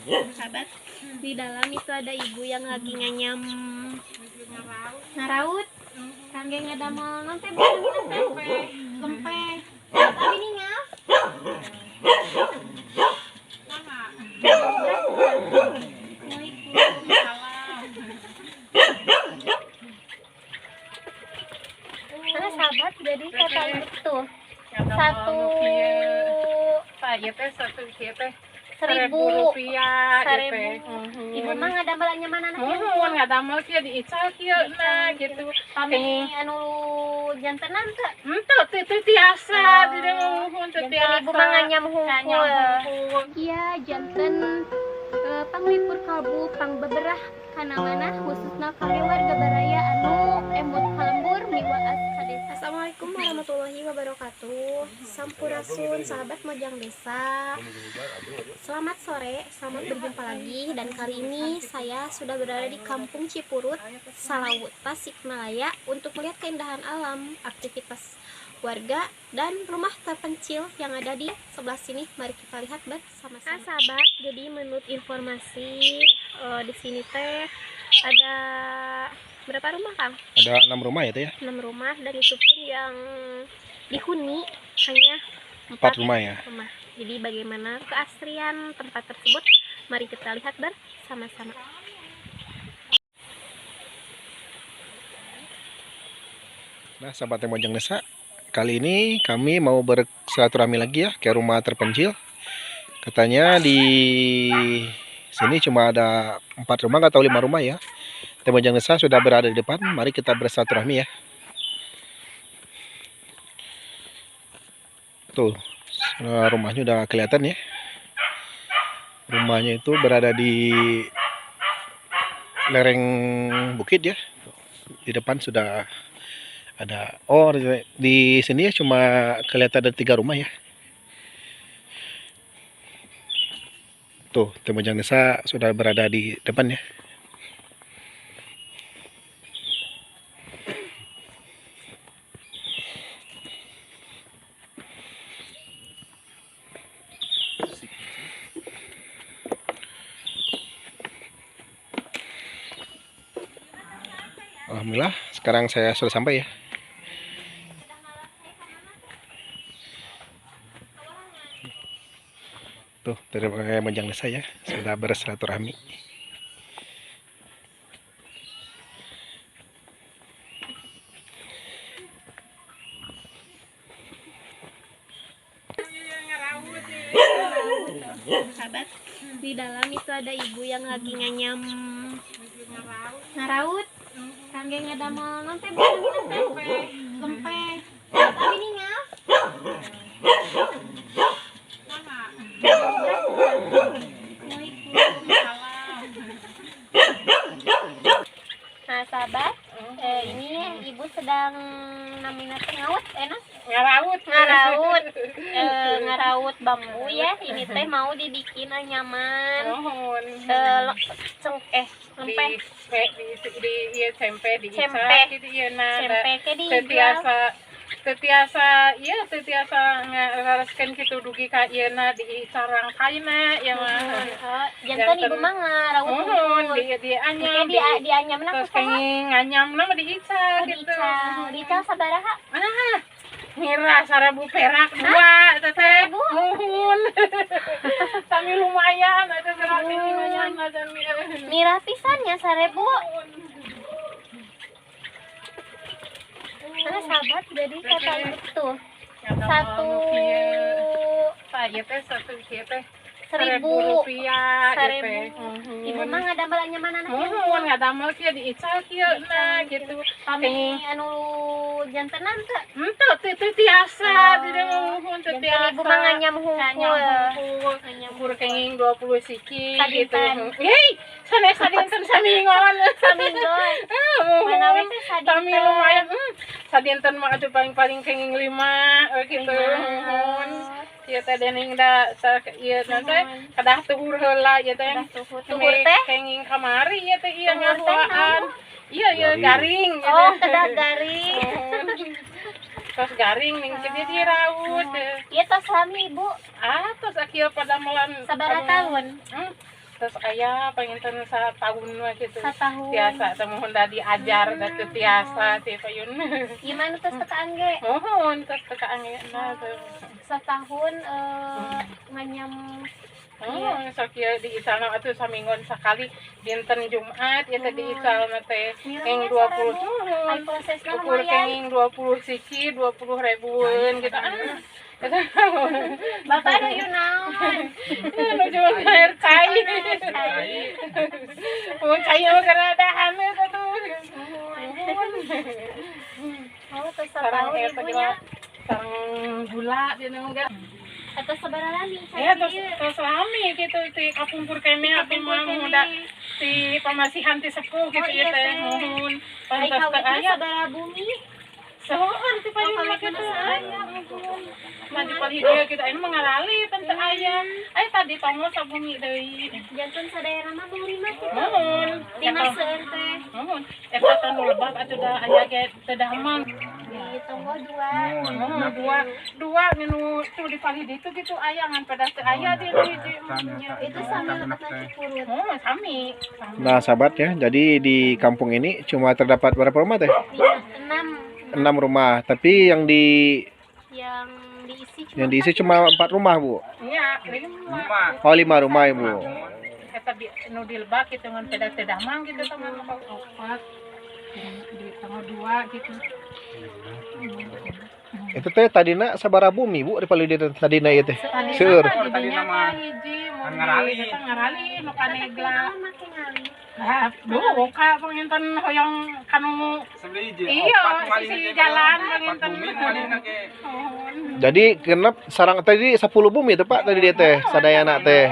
Sahabat, di dalam itu ada ibu yang lagi nganyam ngaraut. Kangge ngadamel nanti lempeh. Tapi ningal. Nah, sahabat, jadi kata itu satu Rp1.000. Ibu mah ngadamel mana nuhun ngadamel kieu diical kieu na gitu. Kami anu jantenan teh. Henteu teu tiasa di nuhun teu tiasa. Ibu mah nganyam hungkul. Iya, janten panglipur kalbu pang beberah kana mana khususna kami warga Baraya anu embut kalembur miwaas sadesa. Assalamualaikum warahmatullahi wabarakatuh. Sampurasun sahabat Mojang Desa. Selamat sore, selamat berjumpa lagi. Dan kali ini saya sudah berada di Kampung Cipurut, Salawut, Tasikmalaya untuk melihat keindahan alam, aktivitas warga dan rumah terpencil yang ada di sebelah sini. Mari kita lihat bersama-sama. Nah, sahabat, jadi menurut informasi di sini teh ada berapa rumah, Kang? Ada 6 rumah ya teh ya? 6 rumah, dan itu pun yang dihuni hanya 4 rumah ya. Jadi bagaimana keasrian tempat tersebut? Mari kita lihat bersama-sama. Nah, sahabat Mojang Desa, kali ini kami mau bersilaturahmi lagi ya ke rumah terpencil. Katanya di sini cuma ada 4 rumah atau 5 rumah ya. Mojang Desa sudah berada di depan. Mari kita bersilaturahmi ya. Tuh, rumahnya udah kelihatan ya. Rumahnya itu berada di lereng bukit ya. Di depan sudah ada, oh di sini ya cuma kelihatan ada 3 rumah ya. Tuh, Mojang Desa sudah berada di depan ya. Alhamdulillah, sekarang saya sudah sampai ya. Tuh, dari Mojang Desa ya, sudah bersilaturahmi. Sahabat, di dalam itu ada ibu yang lagi nganyam ngaraut. Kangge ngadamel nanti lempeh. Tapi ningal. Nah, sahabat, ini ibu sedang namina ngawut, enak ngaraut bambu ya. Ini teh mau dibikin nyaman. Lempeh di tempe ke dijual. tetiasa ngareskeun kitu dugi ka ieuna di sarang kaina ya mah. Janten ibu mah ngaraut dianyam dianyamna terus kenging nganyamna mah diical gitu. Diical sabaraha? Mira 1.000 perak 2 teteh nuhun. Sami lumayan ada berarti lumayan ada Mira pisannya 1.000. Nah, sahabat, jadi kata itu satu Rp1.000. Ibu mah ngadamel mana nuhun ngadamel kieu diical kieu na gitu. Kami anu jantenan teh. Henteu teu tiasa di nuhun teu tiasa. Ibu mah nganyam hungkul. Hungkul kenging 20 siki gitu. Hei, sanes sadinten samingon. Mana we teh sadinten lumayan. Sadinten mah atuh paling kenging 5 gitu. Nuhun. Ieu teh dening da ieu nanti kadah tuhur heula ieu teh. Tuhur teh kenging kamari ieu teh ieu ngaruaan. Iya garing. Oh, kedah garing. Tos garing ning jadi diraut. Ieu tos lami, Ibu. Tos akieu pada melan sabaraha tahun? terus aya panginten sa tahun mah gitu. Satahun. Tiasa teh mohon da diajar da teu tiasa ti payun. Gimana terus tekaan ge? Mohon terus teka angena teh. Setahun nganyam Oh, sakieu diisalna atuh saminggon sakali dinten Jumat ieu teh diisalna teh eng 20. Ai prosesna Ukur lumayan. kenging 20 siki 20 ribuan gitu. Bapak ada you naon? Anu cuma air cair. Mau cair mah karena ada hamil tuh. Oh, terus Sarang setahun eta ibunya. sarang gula di nunggu. Atau sabaraha nih? Ya terus lami gitu ti kapumpur kene apa mah muda ti pamasihan ti sepuh gitu ya teh mohon Ai pantas teh kawitna aya sabaraha bumi? sohon ti paling kalau gitu kena aya mah di palhideung gitu aya mengalali pan teh aya aya tadi tongol sabumi deui Jantan sadaerah mah mau lima gitu. mohon Lima seueur teh. mohon eta teh nu lebab atuh da aya ge teh dahaman Di tonggo dua. dua nu tuh di palhide itu gitu aya ngan pedas teh aya di hiji Itu sambil dapat nasi kurut. oh sami Nah, sahabat ya, jadi di kampung ini cuma terdapat berapa rumah teh? 6 6 rumah, tapi yang diisi cuma 4 rumah, Bu. iya lima Oh, 5 rumah, Ibu. eta nu dilebak gitu ngan pedas teh damang gitu teman opat di tengah dua gitu Itu teh tadina sabaraha bumi, Bu, di palideu tadina ieu teh. Seueur. tadi nama hiji ngarali nu kanegla nah duh ka panginten hoyong kanu iya sisi jalan panginten Jadi genep sarang tadi 10 bumi teh, Pak, tadi dia teh, sadayana teh.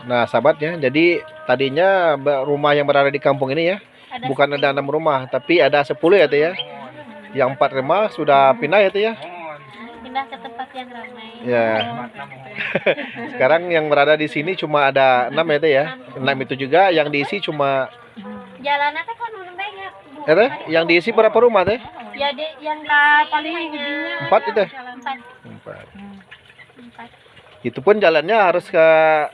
Nah, sahabat ya, jadi tadinya rumah yang berada di kampung ini ya, bukan ada 6 rumah, tapi ada 10 ya teh ya. Yang 4 rumah sudah pindah ya teh ya. pindah ke tempat yang ramai. Ya. Sekarang yang berada di sini cuma ada 6 ya teh ya. 6 itu juga yang diisi cuma Jalannya teh kan udah banyak, Bu. ya teh, yang diisi berapa rumah teh? Ya yang paling hanya giginya 4 itu. 4. 4. Itu pun jalannya harus ke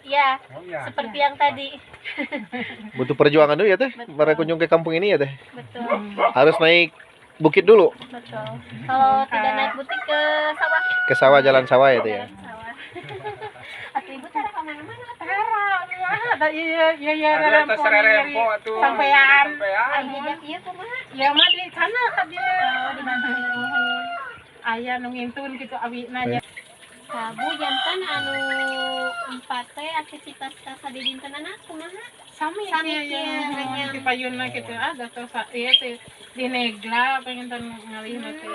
Ya, seperti yang tadi. butuh perjuangan dulu ya teh, berkunjung ke kampung ini ya teh. Betul. Harus naik bukit dulu, Betul. Kalau tidak naik butik ke sawah. ke sawah, jalan sawah ya teh ya. Jalan sawah. Atau ibu cara ke mana-mana. ada iya rempo sampean Ai jejak ieu kumaha? ya mah di sana ka dia di Bandung aya nu ngintun kitu awina nya Sabu jantan anu 4 teh aktivitas ka di dintenana kumaha? sami Sami ya kieu, di payunna kitu ada terus ieu teh di negla pengen ngalihna teh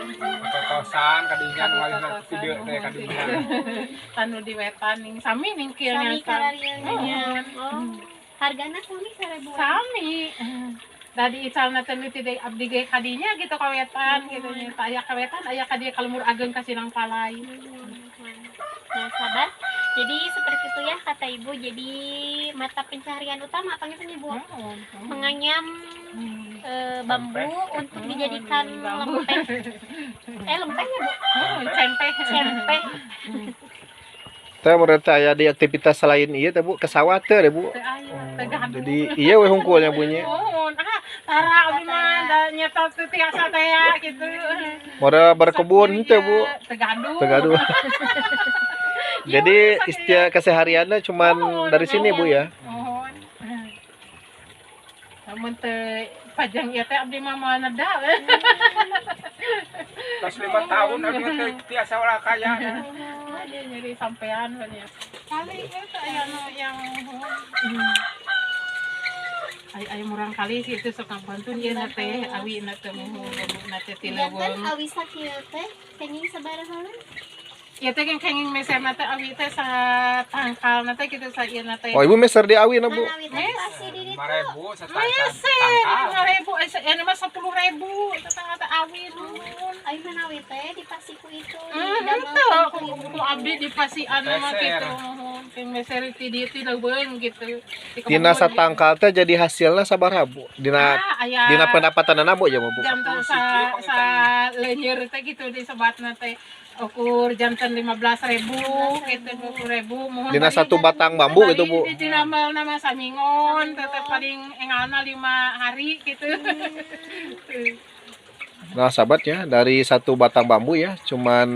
totosan kadinya ngalihna video teh kadinya anu di wetan ning sami ning kieu Sami nya kararieunya. Oh. Hargana sami 1.000. sami dari isalna teh ti abdi ge kadinya gitu kawetan gitu nya aya kawetan aya ka dieu kalumur ageng ka Sinang Palai. Nah, sahabat, jadi seperti itu ya kata ibu. Jadi mata pencaharian utama apa gitu ibu? Menganyam bambu untuk dijadikan lempeng. Lempeng ya bu? Cempeh. Teh menurut saya di aktivitas selain iya teh Bu, ke sawah teh Bu. Jadi iya we hungkulnya bunyi. Tara abdi mah da nyata teu tiasa teh ya gitu. Mora berkebun teh Bu. Tegaduh. Tegaduh. Jadi istilah kesehariannya cuman dari sini Bu ya. Mohon. Namun teh pajang ieu teh abdi mah moal neda. Pas 5 tahun aku teh tiasa ulah kaya. Dia nyari sampean banyak. Kali itu aya nu yang aya murang kali sih itu sok ngabantun ieu na teh awi na teh mohon na teh ti Jantan leuweung. awi sakieu teh kenging sabaraha we? Ieu teh kenging meser na teh awi teh sa tangkal na teh kitu sa ieu na teh. Oh, Ibu meser di awi na Bu. Mana awi teh pasti di ditu. 5.000 setangkal. Meser 5.000 anu mah 10.000 tetangga teh awi nuhun. Ai mana awi teh di pasiku itu. Itu ku abdi di pasian mah kitu nuhun. Keng meser ti dieu ti leuweung gitu. Dina satangkal teh jadi hasilna sabaraha Bu? Dina dina pendapatanna Bu ya Bu. jantan sa leunyeur teh gitu disebatna teh ukur jantan jantan 15.000 gitu 20.000 mohon Dina bari satu batang bambu gitu Bu. di nambal nama samingon tetep paling engalna 5 hari gitu. Nah sahabat ya, dari satu batang bambu ya, cuman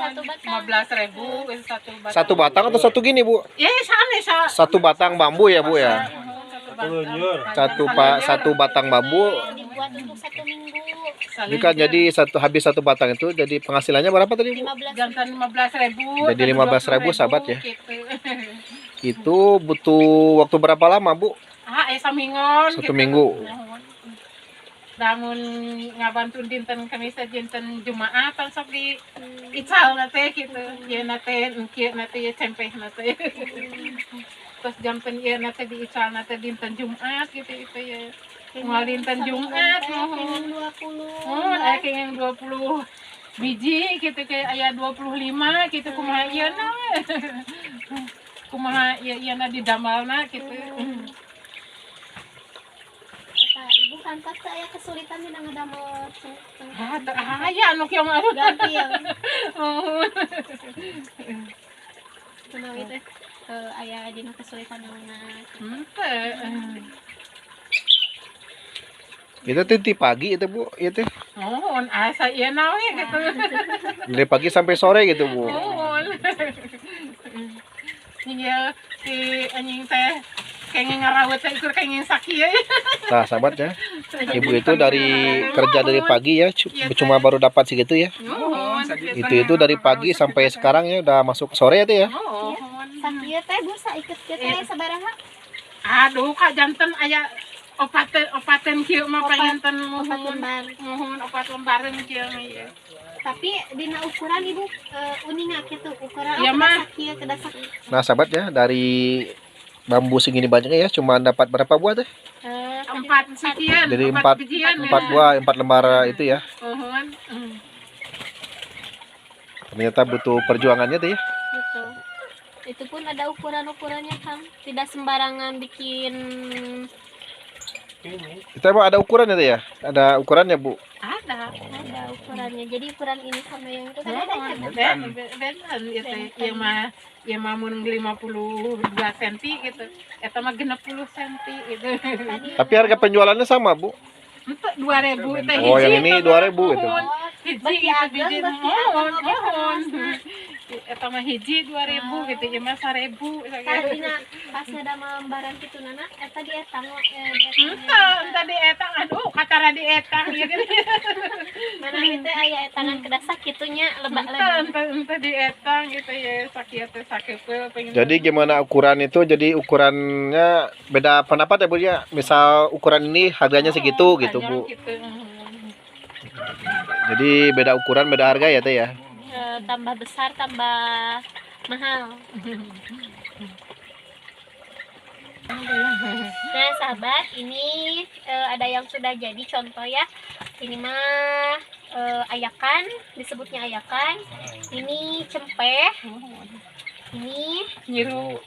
Satu batang. 15.000 satu batang atau satu gini Bu? ya sana Satu batang bambu ya Bu ya. Satu batang bambu. Dibuat untuk 1 minggu. Jika jadi habis satu batang itu jadi penghasilannya berapa tadi Bu? 15. jantan 15.000 Jadi 15.000 sahabat ya. gitu. Itu butuh waktu berapa lama Bu? Samingon 1 minggu. Namun ngabantu dinten Kamis dinten Jumaat kan sok di ical nate gitu. Ya nate engke nate ya cempeh nate. Terus jantan ya nate di ical nate dinten Jumat gitu itu ya. Mau dinten Jumat Pengen 20. kayak 20 biji gitu kayak aya 25 gitu kumaha ieu na. Kumaha ieu na didamalna gitu. Ibu kantas saya kesulitan di ngedamel. Ya anu kieu mah Ganti yang menawi teh aya dina kesulitan naonna. Itu teh pagi itu Bu, itu Asa ieu na we gitu. dari pagi sampai sore gitu Bu. Iya, si anjing teh kenging ngarawat teh ikur kenging sakit ya. Nah sahabat ya, ibu itu kerja dari pagi ya, cuma baru dapat segitu ya. Itu dari pagi sampai sekarang ya udah masuk sore itu ya. Sakit teh Bu saikut kieu teh sabaraha? Aduh, Kak janten aya opaten kieu mah panganten mohon opat lembaran kieu mah ieu. Tapi dina ukuran Ibu uninga kitu ukuran Iya, mah. kieu kedasak. Nah sahabat ya, dari bambu segini banyaknya ya, cuma dapat berapa buah teh? 4 sikian. Jadi 4 bijian. 4 buah, 4 lembar itu ya. Mohon. Ternyata butuh perjuangannya tuh ya. Betul. Itu pun ada ukuran-ukurannya Kang. Tidak sembarangan bikin. Kita emang ada ukurannya tuh ya? Ada ukurannya Bu? Ada Ukurannya. Jadi ukuran ini sama yang itu kan ada ya Bu? Ben ieu mah mun 52 cm gitu. Eta mah 60 cm gitu. Tapi harga penjualannya sama Bu? Itu 2.000 teh Oh yang ini hiji. 2.000 itu. Hiji gitu biji mohon. Eta mah hiji 2.000 gitu ya mah 1.000 Karena pas ngedamel lembaran kitu nana eta dietang entah dietang aduh katara dietang ya gitu. mana itu aya etangan kedasak kitunya Entah dietang gitu ya sakit pengen. Jadi gimana ukuran itu? Jadi ukurannya beda pendapat ya Bu ya? Misal ukuran ini harganya segitu gitu Bu. Jadi beda ukuran, beda harga ya teh ya? tambah besar tambah mahal. Nah sahabat, ini ada yang sudah jadi contoh ya. Ini mah ayakan, disebutnya ayakan. Ini cempeh. Ini nyiru.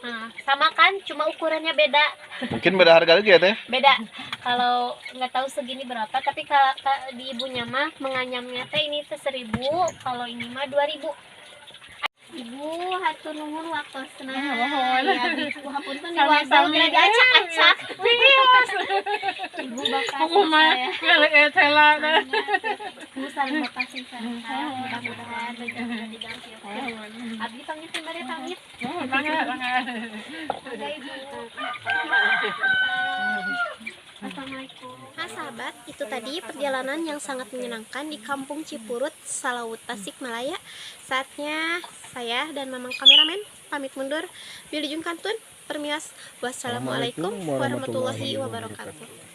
Nah, sama kan, cuma ukurannya beda. Mungkin beda harga lagi ya teh? Beda. Kalau nggak tahu segini berapa, tapi di ibunya mah menganyamnya teh ini teh 1.000, kalau ini mah 2.000. Ibu hatur nuhun waktosna. Ya biku hapunten diwabel geus diacak-acak. Ibu bakal saya. Kalau tela Ibu saling makasih saya. Mudah-mudahan rezeki diganti. Abdi pamit kembali pamit. Udah Ibu. Assalamualaikum. Nah sahabat, itu tadi perjalanan yang sangat menyenangkan di Kampung Cipurut, Salaut, Tasikmalaya. Saatnya saya dan Mamang kameramen pamit mundur. Wilujeng Kantun, permias. Wassalamualaikum warahmatullahi wabarakatuh.